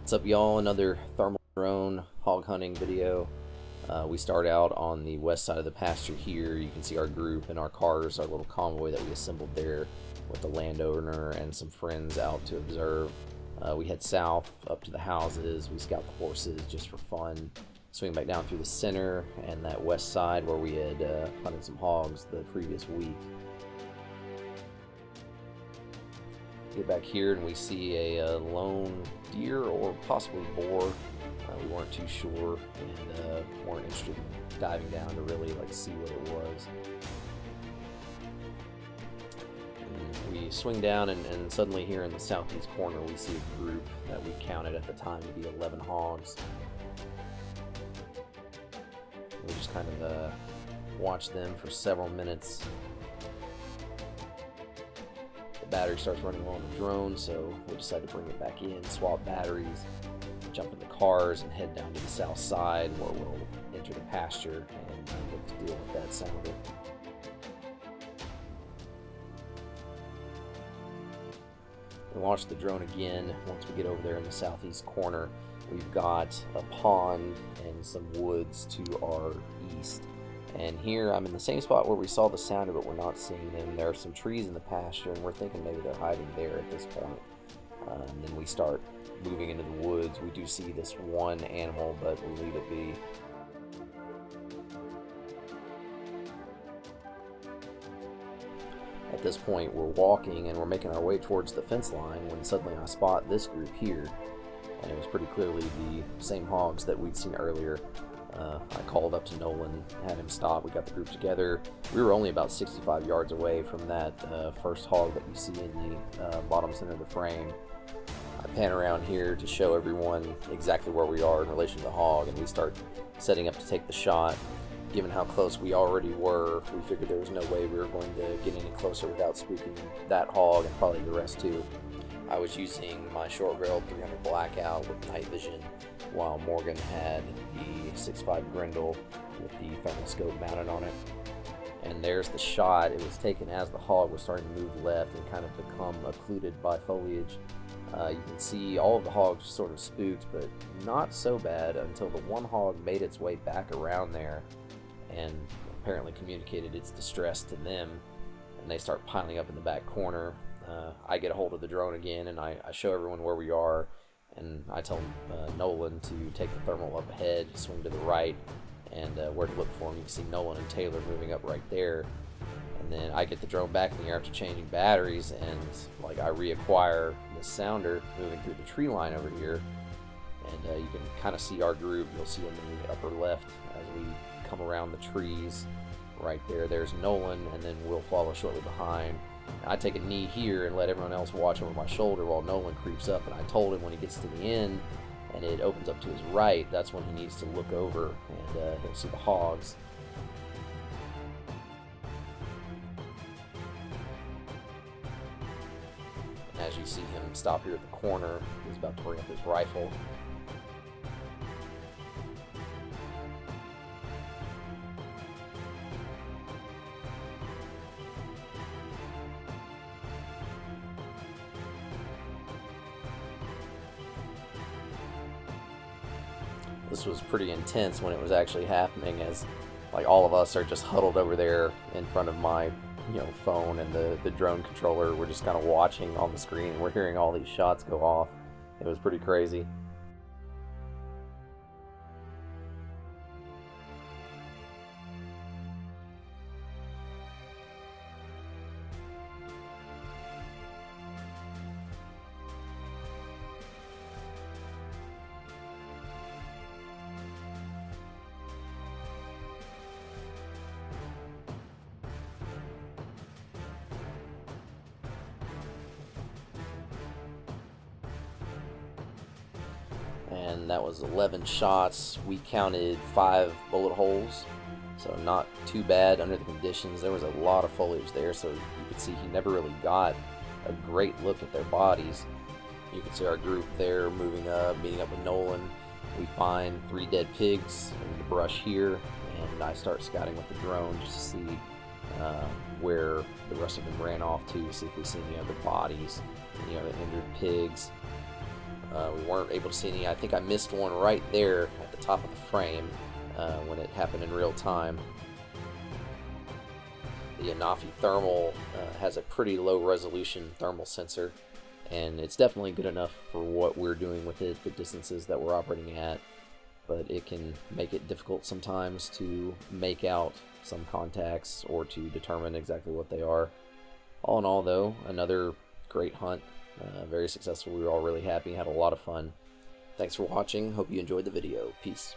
What's up, y'all? Another thermal drone hog hunting video. We start out on the west side of the pasture here. You can see our group and our cars, our little convoy that we assembled there with the landowner and some friends out to observe. We head south up to the houses. We scout the horses just for fun. Swing back down through the center and that west side where we had hunted some hogs the previous week. Get back here and we see a lone deer or possibly boar. We weren't too sure and weren't interested in diving down to really see what it was. And we swing down and suddenly here in the southeast corner we see a group that we counted at the time to be 11 hogs. We just kind of watched them for several minutes. Battery starts running low on the drone, so we decided to bring it back in, swap batteries, jump in the cars, and head down to the south side where we'll enter the pasture and look to deal with that sounder. We launch the drone again. Once we get over there in the southeast corner, we've got a pond and some woods to our east. And here I'm in the same spot where we saw the sounder, but we're not seeing them. There are some trees in the pasture, and we're thinking maybe they're hiding there at this point. And then we start moving into the woods. We do see this one animal, but we leave it be. At this point, we're walking and we're making our way towards the fence line when suddenly I spot this group here. And it was pretty clearly the same hogs that we'd seen earlier. I called up to Nolan, had him stop. We got the group together. We were only about 65 yards away from that first hog that you see in the bottom center of the frame. I pan around here to show everyone exactly where we are in relation to the hog, and we start setting up to take the shot. Given how close we already were, we figured there was no way we were going to get any closer without spooking that hog and probably the rest too. I was using my short-railed 300 blackout with night vision, while Morgan had the 6.5 Grendel with the thermal scope mounted on it. And there's the shot. It was taken as the hog was starting to move left and kind of become occluded by foliage. You can see all of the hogs sort of spooked, but not so bad until the one hog made its way back around there and apparently communicated its distress to them, and they start piling up in the back corner. I get a hold of the drone again and I show everyone where we are, and I tell Nolan to take the thermal up ahead, swing to the right, and where to look for him. You can see Nolan and Taylor moving up right there. And then I get the drone back in the air after changing batteries, and I reacquire the sounder moving through the tree line over here. And you can kind of see our group. You'll see them in the upper left as we come around the trees right there. There's Nolan, and then we'll follow shortly behind. I take a knee here and let everyone else watch over my shoulder while Nolan creeps up, and I told him when he gets to the end and it opens up to his right, that's when he needs to look over and he'll see the hogs. And as you see him stop here at the corner, he's about to bring up his rifle. This was pretty intense when it was actually happening, as all of us are just huddled over there in front of my phone and the drone controller. We're just kind of watching on the screen. We're hearing all these shots go off. It was pretty crazy. And that was 11 shots. We counted 5 bullet holes, so not too bad under the conditions. There was a lot of foliage there, so you could see he never really got a great look at their bodies. You can see our group there moving up, meeting up with Nolan. We find 3 dead pigs in the brush here, and I start scouting with the drone just to see where the rest of them ran off to, see if we see any other bodies, any other injured pigs. We weren't able to see any. I think I missed one right there at the top of the frame when it happened in real time. The ANAFI thermal has a pretty low resolution thermal sensor, and it's definitely good enough for what we're doing with it, the distances that we're operating at, but it can make it difficult sometimes to make out some contacts or to determine exactly what they are. All in all, though, another great hunt, very successful. We were all really happy, had a lot of fun. Thanks for watching. Hope you enjoyed the video. Peace.